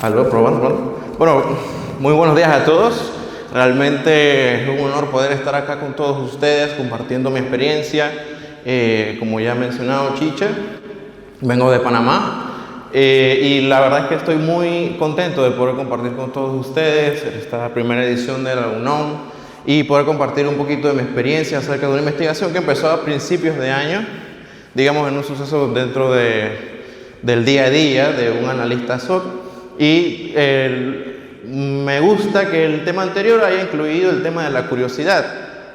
Aló, probando, probando. Bueno, muy buenos días a todos. Realmente es un honor poder estar acá con todos ustedes compartiendo mi experiencia. Como ya ha mencionado Chicha, vengo de Panamá y la verdad es que estoy muy contento de poder compartir con todos ustedes esta primera edición de la UNOM y poder compartir un poquito de mi experiencia acerca de una investigación que empezó a principios de año, digamos en un suceso dentro del día a día de un analista SOC. Y me gusta que el tema anterior haya incluido el tema de la curiosidad,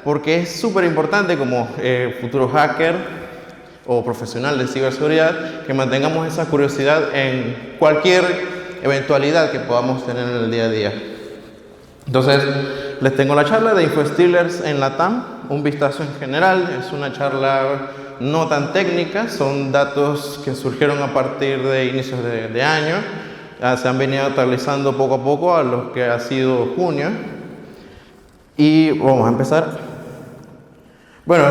porque es súper importante como futuro hacker o profesional de ciberseguridad que mantengamos esa curiosidad en cualquier eventualidad que podamos tener en el día a día. Entonces, les tengo la charla de InfoStealers en LATAM, un vistazo en general. Es una charla no tan técnica, son datos que surgieron a partir de inicios de año. Se han venido actualizando poco a poco a lo que ha sido junio. Y vamos a empezar. Bueno,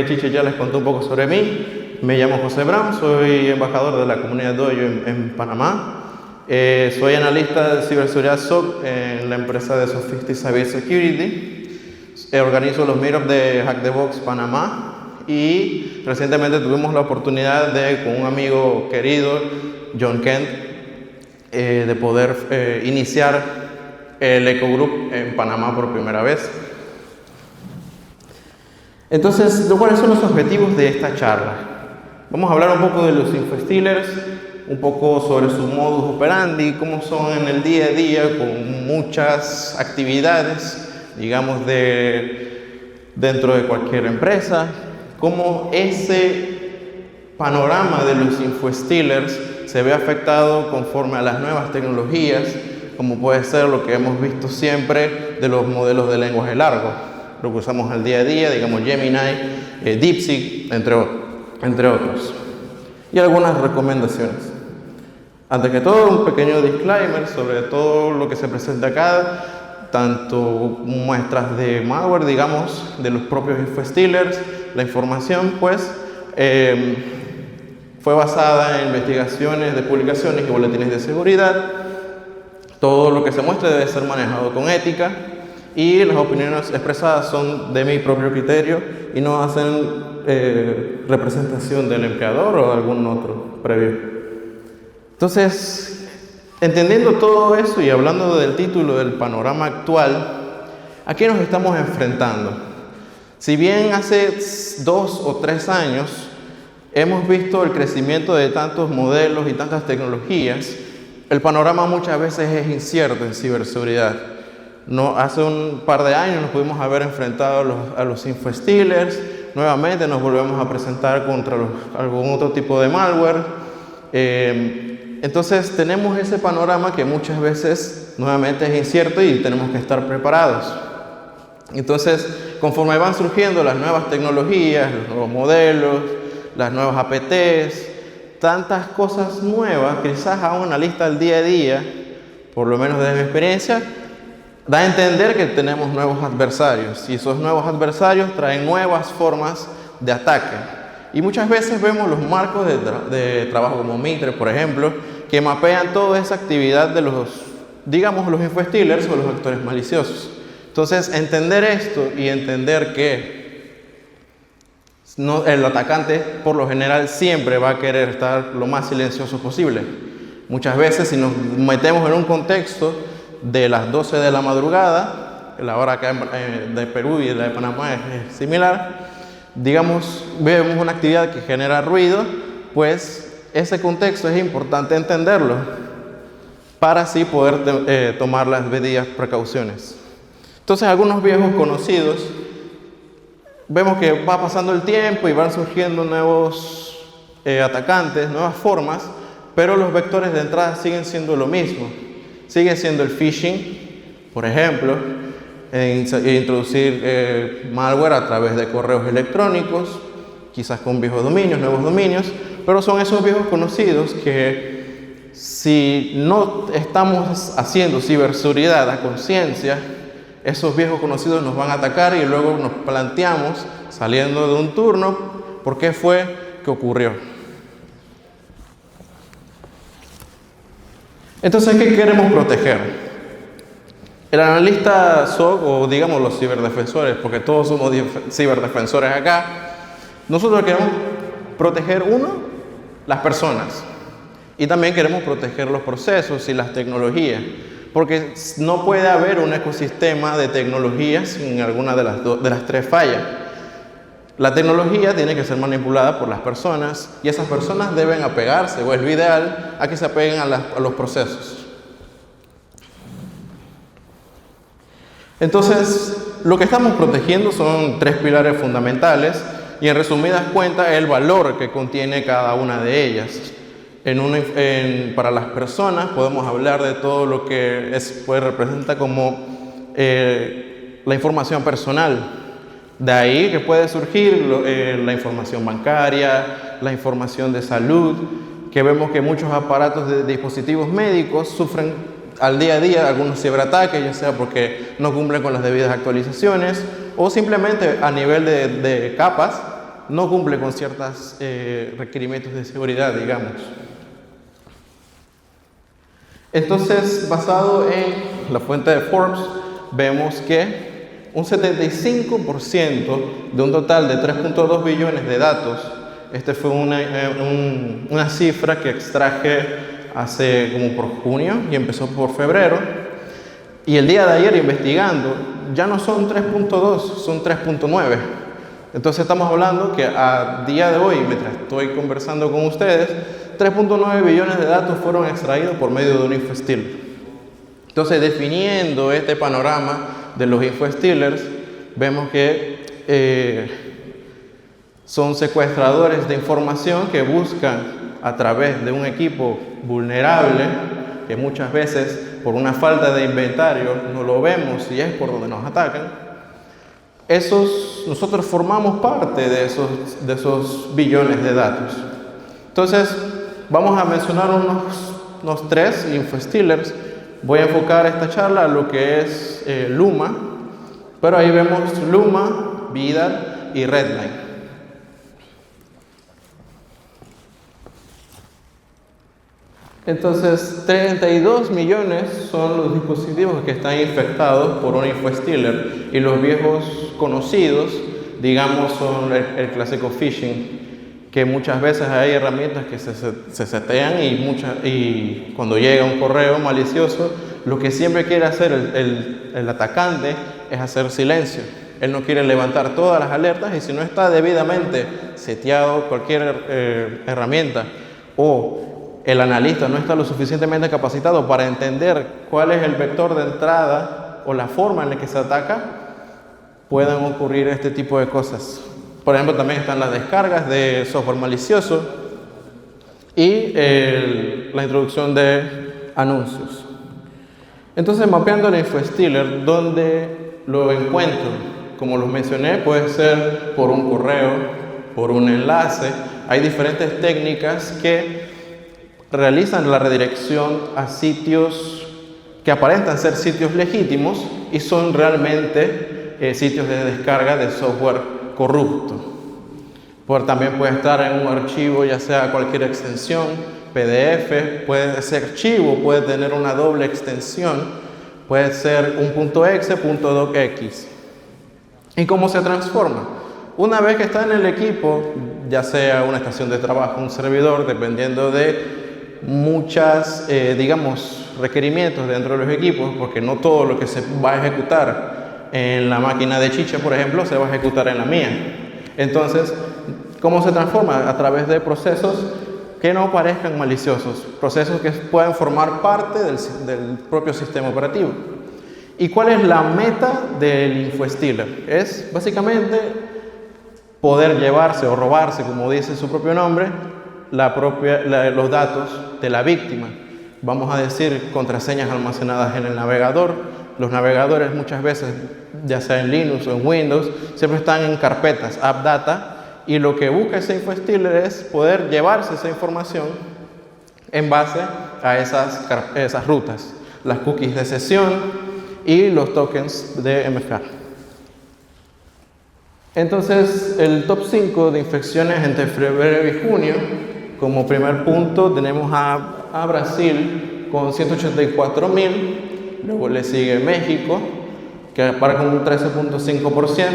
Chiche ya les contó un poco sobre mí. Me llamo José Bram, soy embajador de la comunidad Dojo en Panamá. Soy analista de ciberseguridad SOC en la empresa de Sophistic Cybersecurity. Organizo los meetups de Hack the Box Panamá. Y recientemente tuvimos la oportunidad de, con un amigo querido, John Kent, de poder iniciar el Ecogroup en Panamá por primera vez. Entonces, ¿cuáles son los objetivos de esta charla? Vamos a hablar un poco de los InfoStealers, un poco sobre su modus operandi, cómo son en el día a día con muchas actividades, digamos, dentro de cualquier empresa, cómo ese panorama de los InfoStealers se ve afectado conforme a las nuevas tecnologías, como puede ser lo que hemos visto siempre de los modelos de lenguaje largo, lo que usamos al día a día, digamos Gemini, DeepSeek, entre otros. Y algunas recomendaciones. Antes que todo, un pequeño disclaimer sobre todo lo que se presenta acá, tanto muestras de malware, digamos, de los propios InfoStealers. La información, pues, fue basada en investigaciones de publicaciones y boletines de seguridad. Todo lo que se muestre debe ser manejado con ética y las opiniones expresadas son de mi propio criterio y no hacen representación del empleador o de algún otro previo. Entonces, entendiendo todo eso y hablando del título del panorama actual, ¿a qué nos estamos enfrentando? Si bien hace 2 o 3 años hemos visto el crecimiento de tantos modelos y tantas tecnologías, el panorama muchas veces es incierto en ciberseguridad. Hace un par de años nos pudimos haber enfrentado a los InfoStealers, nuevamente nos volvemos a presentar contra algún otro tipo de malware. Entonces tenemos ese panorama que muchas veces nuevamente es incierto y tenemos que estar preparados. Entonces, conforme van surgiendo las nuevas tecnologías, los nuevos modelos, las nuevas APTs, tantas cosas nuevas, quizás a una lista del día a día, por lo menos desde mi experiencia, da a entender que tenemos nuevos adversarios y esos nuevos adversarios traen nuevas formas de ataque. Y muchas veces vemos los marcos de trabajo como Mitre, por ejemplo, que mapean toda esa actividad de los InfoStealers o los actores maliciosos. Entonces, entender esto y entender que el atacante, por lo general, siempre va a querer estar lo más silencioso posible. Muchas veces, si nos metemos en un contexto de las 12 de la madrugada, la hora acá de Perú y la de Panamá es similar, digamos, vemos una actividad que genera ruido, pues ese contexto es importante entenderlo para así poder tomar las debidas precauciones. Entonces, algunos viejos conocidos, vemos que va pasando el tiempo y van surgiendo nuevos atacantes, nuevas formas, pero los vectores de entrada siguen siendo lo mismo. Sigue siendo el phishing, por ejemplo, introducir malware a través de correos electrónicos, quizás con viejos dominios, nuevos dominios, pero son esos viejos conocidos que si no estamos haciendo ciberseguridad a conciencia, esos viejos conocidos nos van a atacar y luego nos planteamos, saliendo de un turno, por qué fue que ocurrió. Entonces, ¿qué queremos proteger? El analista SOC, o digamos los ciberdefensores, porque todos somos ciberdefensores acá, nosotros queremos proteger, uno, las personas. Y también queremos proteger los procesos y las tecnologías, porque no puede haber un ecosistema de tecnologías sin alguna de las tres fallas. La tecnología tiene que ser manipulada por las personas y esas personas deben apegarse, o es lo ideal, a que se apeguen a los procesos. Entonces, lo que estamos protegiendo son tres pilares fundamentales y en resumidas cuentas el valor que contiene cada una de ellas. Para las personas podemos hablar de todo lo que representa como la información personal. De ahí que puede surgir la información bancaria, la información de salud, que vemos que muchos aparatos de dispositivos médicos sufren al día a día algunos ciberataques, ya sea porque no cumplen con las debidas actualizaciones o simplemente a nivel de capas no cumple con ciertos requerimientos de seguridad, digamos. Entonces, basado en la fuente de Forbes, vemos que un 75% de un total de 3.2 billones de datos, este fue una cifra que extraje hace como por junio y empezó por febrero, y el día de ayer investigando, ya no son 3.2, son 3.9. Entonces estamos hablando que a día de hoy, mientras estoy conversando con ustedes, 3.9 billones de datos fueron extraídos por medio de un infostealer. Entonces, definiendo este panorama de los infostealers, vemos que son secuestradores de información que buscan a través de un equipo vulnerable, que muchas veces por una falta de inventario no lo vemos y es por donde nos atacan. Nosotros formamos parte de esos billones de datos. Entonces, vamos a mencionar unos tres infostealers. Voy a enfocar esta charla a lo que es Luma, pero ahí vemos Luma, Vidal y Redline. Entonces, 32 millones son los dispositivos que están infectados por un infostealer y los viejos conocidos, digamos, son el clásico phishing, que muchas veces hay herramientas que se setean y cuando llega un correo malicioso, lo que siempre quiere hacer el atacante es hacer silencio. Él no quiere levantar todas las alertas y si no está debidamente seteado cualquier herramienta o el analista no está lo suficientemente capacitado para entender cuál es el vector de entrada o la forma en la que se ataca, pueden ocurrir este tipo de cosas. Por ejemplo, también están las descargas de software malicioso y la introducción de anuncios. Entonces, mapeando el infostealer, ¿dónde lo encuentro? Como los mencioné, puede ser por un correo, por un enlace. Hay diferentes técnicas que realizan la redirección a sitios que aparentan ser sitios legítimos y son realmente sitios de descarga de software corrupto. También puede estar en un archivo, ya sea cualquier extensión, PDF, ese archivo puede tener una doble extensión, puede ser un .exe, .docx. ¿Y cómo se transforma? Una vez que está en el equipo, ya sea una estación de trabajo, un servidor, dependiendo de muchas, requerimientos dentro de los equipos, porque no todo lo que se va a ejecutar en la máquina de Chicha, por ejemplo, se va a ejecutar en la mía. Entonces, ¿cómo se transforma? A través de procesos que no parezcan maliciosos, procesos que puedan formar parte del propio sistema operativo. ¿Y cuál es la meta del infostealer? Es básicamente poder llevarse o robarse, como dice su propio nombre, los datos de la víctima. Vamos a decir contraseñas almacenadas en el navegador. Los navegadores muchas veces, ya sea en Linux o en Windows, siempre están en carpetas, app data, y lo que busca ese infostealer es poder llevarse esa información en base a esas rutas, las cookies de sesión y los tokens de MFA. Entonces, el top 5 de infecciones entre febrero y junio, como primer punto tenemos a Brasil con 184.000. Luego le sigue México, que para con un 13.5%.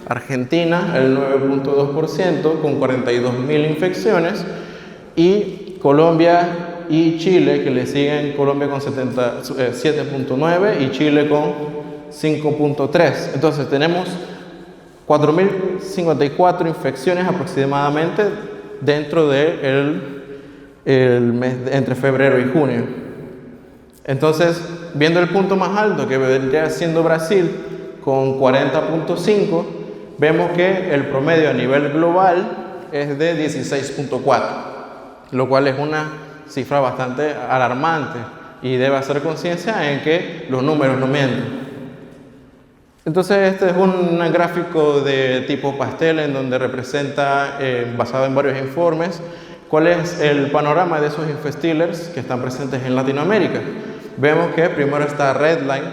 Argentina, el 9.2%, con 42.000 infecciones. Y Colombia y Chile, que le siguen, Colombia con 7.9 y Chile con 5.3. Entonces tenemos 4.054 infecciones aproximadamente dentro de el mes entre febrero y junio. Entonces, viendo el punto más alto que vendría siendo Brasil con 40.5, vemos que el promedio a nivel global es de 16.4, lo cual es una cifra bastante alarmante y debe hacer conciencia en que los números no mienten. Entonces este es un gráfico de tipo pastel en donde representa, basado en varios informes, cuál es el panorama de esos infestealers que están presentes en Latinoamérica. Vemos que primero está Redline,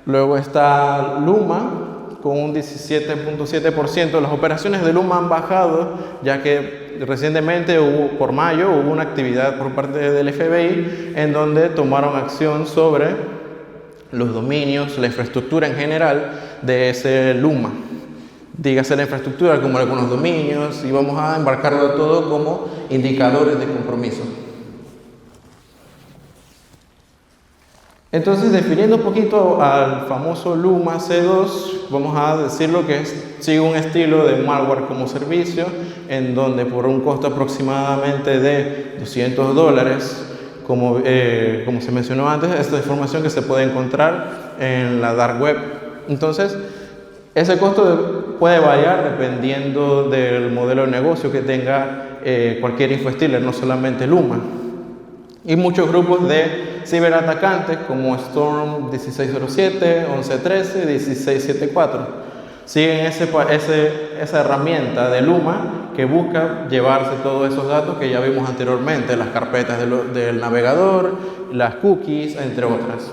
luego está Luma con un 17.7%. Las operaciones de Luma han bajado ya que recientemente, por mayo, hubo una actividad por parte del FBI en donde tomaron acción sobre los dominios, la infraestructura en general de ese Luma. Dígase la infraestructura como algunos dominios, y vamos a embarcarlo todo como indicadores de compromiso. Entonces, definiendo un poquito al famoso Luma C2, vamos a decirlo que sigue un estilo de malware como servicio, en donde por un costo aproximadamente de $200, como se mencionó antes, esta información que se puede encontrar en la dark web. Entonces, ese costo puede variar dependiendo del modelo de negocio que tenga cualquier infostealer, no solamente Luma. Y muchos grupos de ciberatacantes como Storm 1607, 1113, 1674 siguen esa herramienta de Luma que busca llevarse todos esos datos que ya vimos anteriormente, las carpetas del navegador, las cookies, entre otras.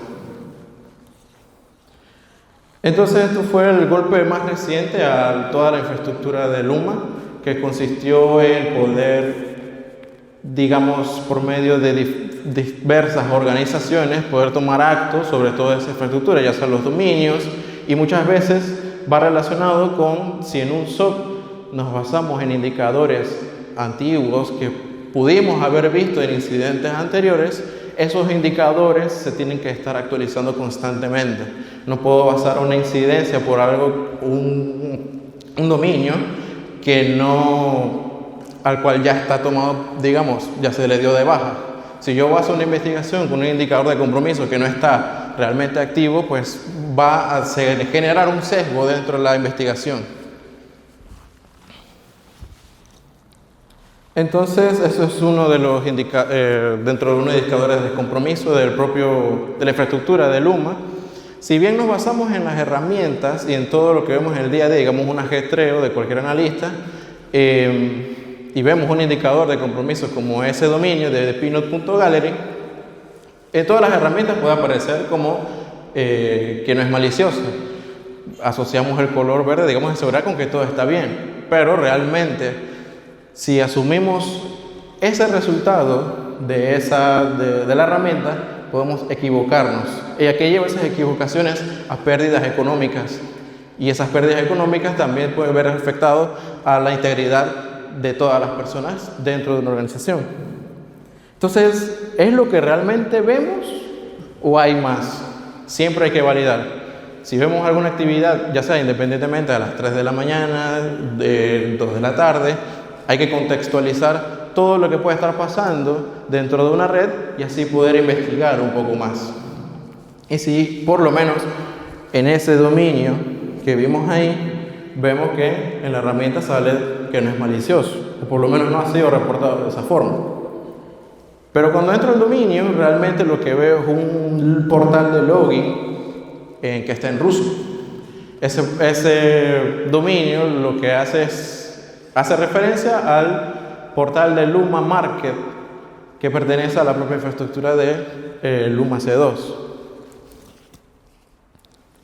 Entonces, esto fue el golpe más reciente a toda la infraestructura de Luma, que consistió en poder, digamos, por medio de diversas organizaciones, poder tomar actos sobre toda esa infraestructura, ya sean los dominios, y muchas veces va relacionado con si en un SOC nos basamos en indicadores antiguos que pudimos haber visto en incidentes anteriores. Esos indicadores se tienen que estar actualizando constantemente. No puedo basar una incidencia por algo, un dominio al cual ya está tomado, digamos, ya se le dio de baja. Si yo baso una investigación con un indicador de compromiso que no está realmente activo, pues va a generar un sesgo dentro de la investigación. Entonces, eso es uno de los dentro de unos indicadores de compromiso de la infraestructura de Luma. Si bien nos basamos en las herramientas y en todo lo que vemos en el día a día, digamos un ajetreo de cualquier analista, y vemos un indicador de compromiso como ese dominio de peanut.gallery, en todas las herramientas puede aparecer como que no es malicioso. Asociamos el color verde, digamos, de seguridad con que todo está bien, pero realmente, si asumimos ese resultado de la herramienta, podemos equivocarnos. ¿Y a qué lleva esas equivocaciones? A pérdidas económicas. Y esas pérdidas económicas también pueden ver afectado a la integridad de todas las personas dentro de una organización. Entonces, ¿es lo que realmente vemos o hay más? Siempre hay que validar. Si vemos alguna actividad, ya sea independientemente a las 3 de la mañana, de 2 de la tarde, hay que contextualizar todo lo que puede estar pasando dentro de una red y así poder investigar un poco más. Y si por lo menos en ese dominio que vimos ahí, vemos que en la herramienta sale que no es malicioso, o por lo menos no ha sido reportado de esa forma. Pero cuando entro al dominio, realmente lo que veo es un portal de login que está en ruso. Ese dominio lo que hace referencia al portal de Luma Market, que pertenece a la propia infraestructura de Luma C2.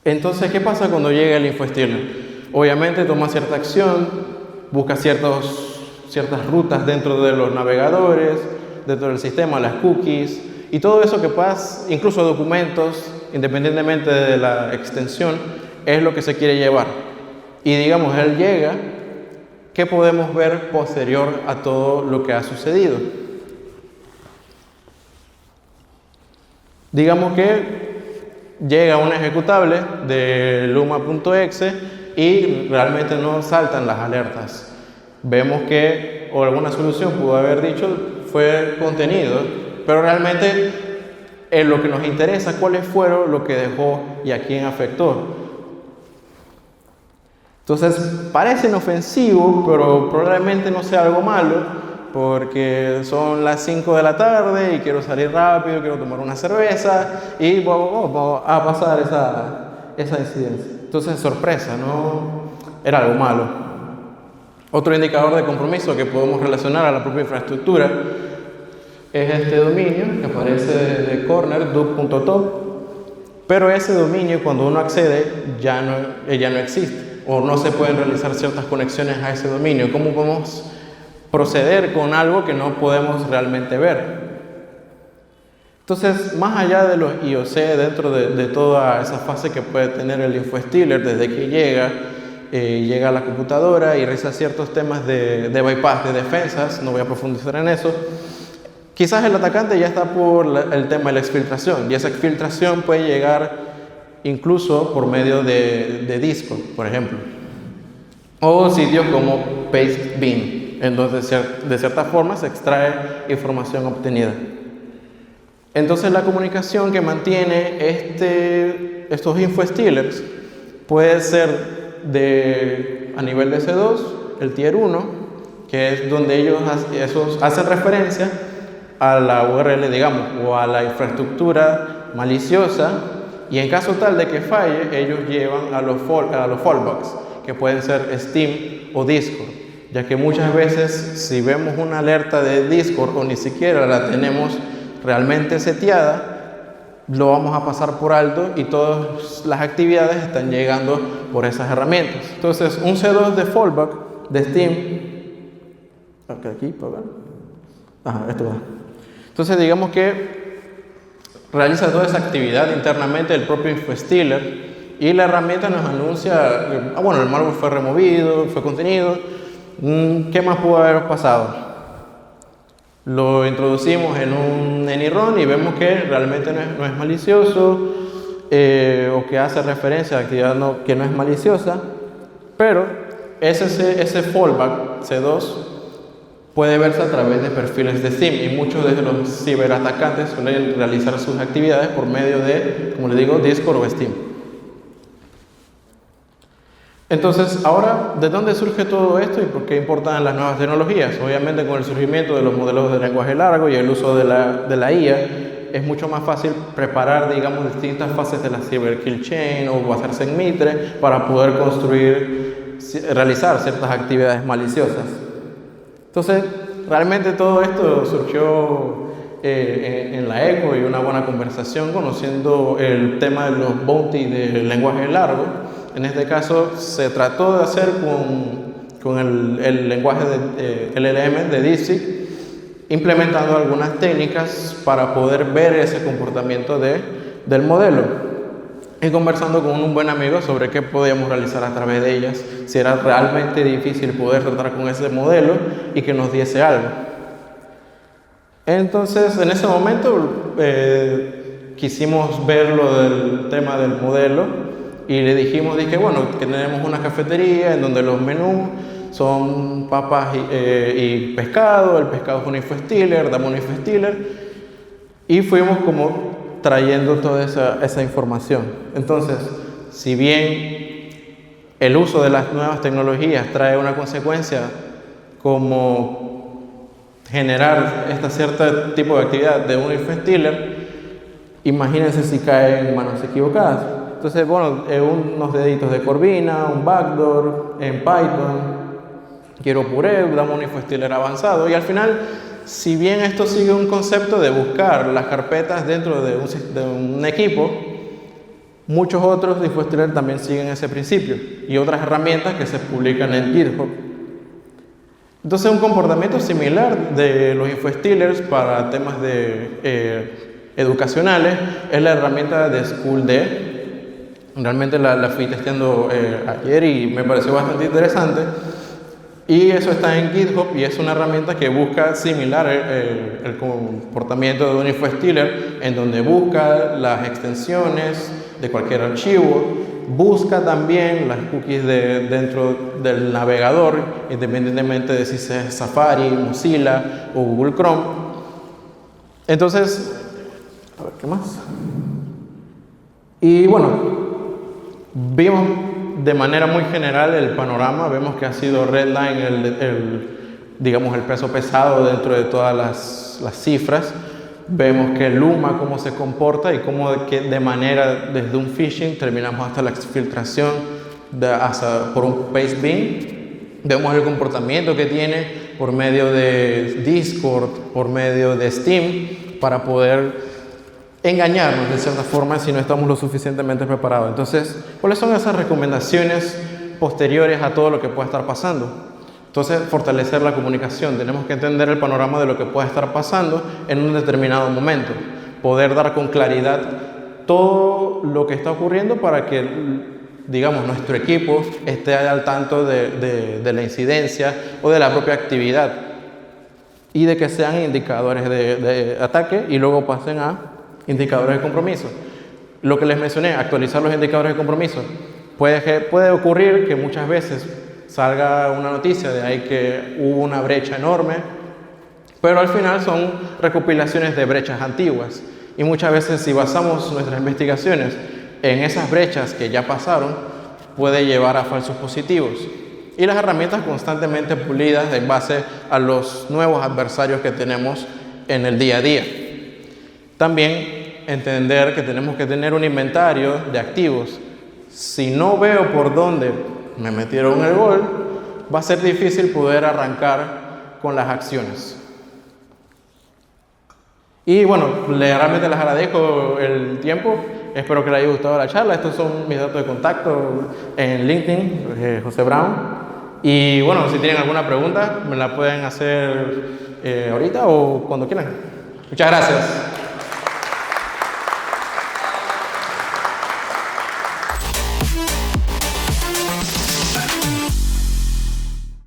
Entonces, ¿qué pasa cuando llega el infostealer? Obviamente toma cierta acción, busca ciertas rutas dentro de los navegadores, dentro del sistema, las cookies, Y todo eso que puedas, incluso documentos, independientemente de la extensión, es lo que se quiere llevar. Y digamos, él llega, ¿qué podemos ver posterior a todo lo que ha sucedido? Digamos que llega un ejecutable de luma.exe y realmente no saltan las alertas. Vemos que o alguna solución pudo haber dicho fue contenido, pero realmente es lo que nos interesa, cuáles fueron lo que dejó y a quién afectó. Entonces parece inofensivo, pero probablemente no sea algo malo, porque son las 5 de la tarde y quiero salir rápido, quiero tomar una cerveza y vamos a pasar esa incidencia. Entonces, sorpresa, no era algo malo. Otro indicador de compromiso que podemos relacionar a la propia infraestructura es este dominio que aparece de corner duck.top, pero ese dominio cuando uno accede ya no existe o no se pueden realizar ciertas conexiones a ese dominio. ¿Cómo podemos proceder con algo que no podemos realmente ver? Entonces, más allá de los IOC, dentro de toda esa fase que puede tener el InfoStealer, desde que llega a la computadora y realiza ciertos temas de bypass, de defensas, no voy a profundizar en eso, quizás el atacante ya está por el tema de la exfiltración, y esa exfiltración puede llegar incluso por medio de Discord, por ejemplo, o sitios como Pastebin, en donde de cierta forma se extrae información obtenida. Entonces la comunicación que mantiene estos InfoStealers puede ser a nivel de C2, el Tier 1, que es donde ellos hacen referencia a la URL, digamos, o a la infraestructura maliciosa, y en caso tal de que falle, ellos llevan a los fallbacks, que pueden ser Steam o Discord, ya que muchas veces si vemos una alerta de Discord o ni siquiera la tenemos realmente seteada, lo vamos a pasar por alto y todas las actividades están llegando por esas herramientas. Entonces, un C2 de fallback de Steam, aquí para ver, esto va. Entonces, digamos que realiza toda esa actividad internamente del propio InfoStealer y la herramienta nos anuncia, bueno, el malware fue removido, fue contenido. ¿Qué más pudo haber pasado? Lo introducimos en un AnyRun y vemos que realmente no es malicioso, o que hace referencia a actividad que no es maliciosa, pero ese fallback C2 puede verse a través de perfiles de Steam, y muchos de los ciberatacantes suelen realizar sus actividades por medio de, como les digo, Discord o Steam. Entonces, ahora, ¿de dónde surge todo esto y por qué importan las nuevas tecnologías? Obviamente, con el surgimiento de los modelos de lenguaje largo y el uso de la IA, es mucho más fácil preparar, digamos, distintas fases de la Cyber Kill Chain o hacerse en Mitre para poder realizar ciertas actividades maliciosas. Entonces, realmente todo esto surgió en la ECO y una buena conversación conociendo el tema de los bounty del lenguaje largo. En este caso se trató de hacer con el lenguaje de LLM de DeepSeek, implementando algunas técnicas para poder ver ese comportamiento del modelo, y conversando con un buen amigo sobre qué podíamos realizar a través de ellas, si era realmente difícil poder tratar con ese modelo y que nos diese algo. Entonces, en ese momento quisimos ver lo del tema del modelo y le dije, bueno, que tenemos una cafetería en donde los menús son papas y pescado, el pescado es un InfoStealer, damos un InfoStealer, y fuimos como trayendo toda esa información. Entonces, si bien el uso de las nuevas tecnologías trae una consecuencia como generar cierto tipo de actividad de un InfoStealer, imagínense si cae en manos equivocadas. Entonces, bueno, unos deditos de Corvina, un backdoor en Python, quiero puré, damos un InfoStealer avanzado, y al final, si bien esto sigue un concepto de buscar las carpetas dentro de un equipo, muchos otros InfoStealer también siguen ese principio y otras herramientas que se publican en GitHub. Entonces, un comportamiento similar de los InfoStealers para temas de educacionales, es la herramienta de SchoolD. Realmente la fui testeando ayer y me pareció bastante interesante. Y eso está en GitHub y es una herramienta que busca similar el comportamiento de un InfoStealer, en donde busca las extensiones de cualquier archivo, busca también las cookies dentro del navegador, independientemente de si es Safari, Mozilla o Google Chrome. Entonces, a ver qué más. Y bueno, vimos de manera muy general el panorama. Vemos que ha sido Redline digamos, el peso pesado dentro de todas las cifras. Vemos que Luma cómo se comporta y cómo de manera desde un phishing terminamos hasta la exfiltración por un paste bin. Vemos el comportamiento que tiene por medio de Discord, por medio de Steam, para poder engañarnos de cierta forma si no estamos lo suficientemente preparados. Entonces, ¿cuáles son esas recomendaciones posteriores a todo lo que pueda estar pasando? Entonces, fortalecer la comunicación. Tenemos que entender el panorama de lo que puede estar pasando en un determinado momento. Poder dar con claridad todo lo que está ocurriendo para que, digamos, nuestro equipo esté al tanto de la incidencia o de la propia actividad. Y de que sean indicadores de ataque y luego pasen a indicadores de compromiso. Lo que les mencioné, actualizar los indicadores de compromiso. Puede ocurrir que muchas veces salga una noticia de ahí que hubo una brecha enorme, pero al final son recopilaciones de brechas antiguas. Y muchas veces si basamos nuestras investigaciones en esas brechas que ya pasaron, puede llevar a falsos positivos. Y las herramientas constantemente pulidas en base a los nuevos adversarios que tenemos en el día a día. También entender que tenemos que tener un inventario de activos. Si no veo por dónde me metieron el gol, va a ser difícil poder arrancar con las acciones. Y bueno, realmente les agradezco el tiempo. Espero que les haya gustado la charla. Estos son mis datos de contacto en LinkedIn, José Brown. Y bueno, si tienen alguna pregunta, me la pueden hacer ahorita o cuando quieran. Muchas gracias.